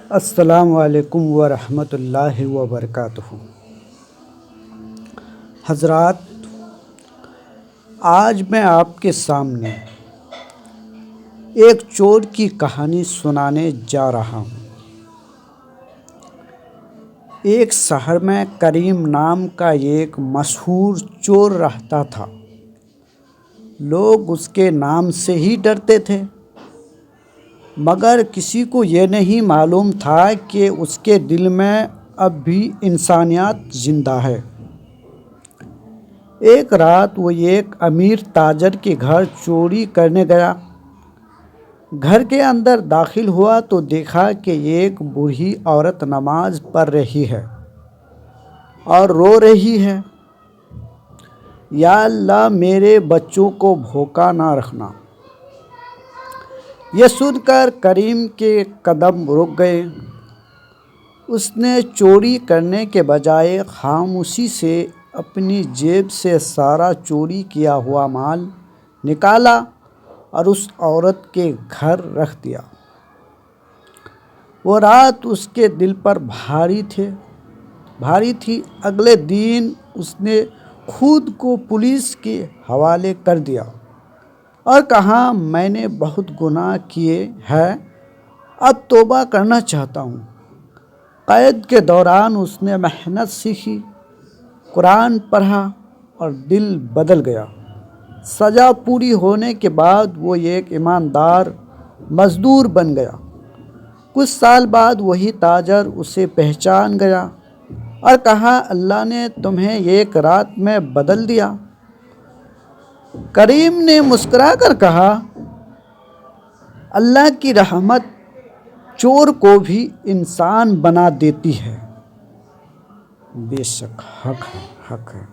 السلام علیکم ورحمۃ اللہ وبرکاتہ۔ حضرات، آج میں آپ کے سامنے ایک چور کی کہانی سنانے جا رہا ہوں۔ ایک شہر میں کریم نام کا ایک مشہور چور رہتا تھا۔ لوگ اس کے نام سے ہی ڈرتے تھے، مگر کسی کو یہ نہیں معلوم تھا کہ اس کے دل میں اب بھی انسانیت زندہ ہے۔ ایک رات وہ ایک امیر تاجر کے گھر چوری کرنے گیا۔ گھر کے اندر داخل ہوا تو دیکھا کہ ایک بوڑھی عورت نماز پڑھ رہی ہے اور رو رہی ہے، یا اللہ میرے بچوں کو بھوکا نہ رکھنا۔ یہ سن کر کریم کے قدم رک گئے۔ اس نے چوری کرنے کے بجائے خاموشی سے اپنی جیب سے سارا چوری کیا ہوا مال نکالا اور اس عورت کے گھر رکھ دیا۔ وہ رات اس کے دل پر بھاری تھی۔ اگلے دن اس نے خود کو پولیس کے حوالے کر دیا اور کہا، میں نے بہت گناہ کیے ہیں، اب توبہ کرنا چاہتا ہوں۔ قید کے دوران اس نے محنت سیکھی، قرآن پڑھا اور دل بدل گیا۔ سزا پوری ہونے کے بعد وہ ایک ایماندار مزدور بن گیا۔ کچھ سال بعد وہی تاجر اسے پہچان گیا اور کہا، اللہ نے تمہیں ایک رات میں بدل دیا۔ کریم نے مسکرا کر کہا، اللہ کی رحمت چور کو بھی انسان بنا دیتی ہے۔ بے شک حق ہے۔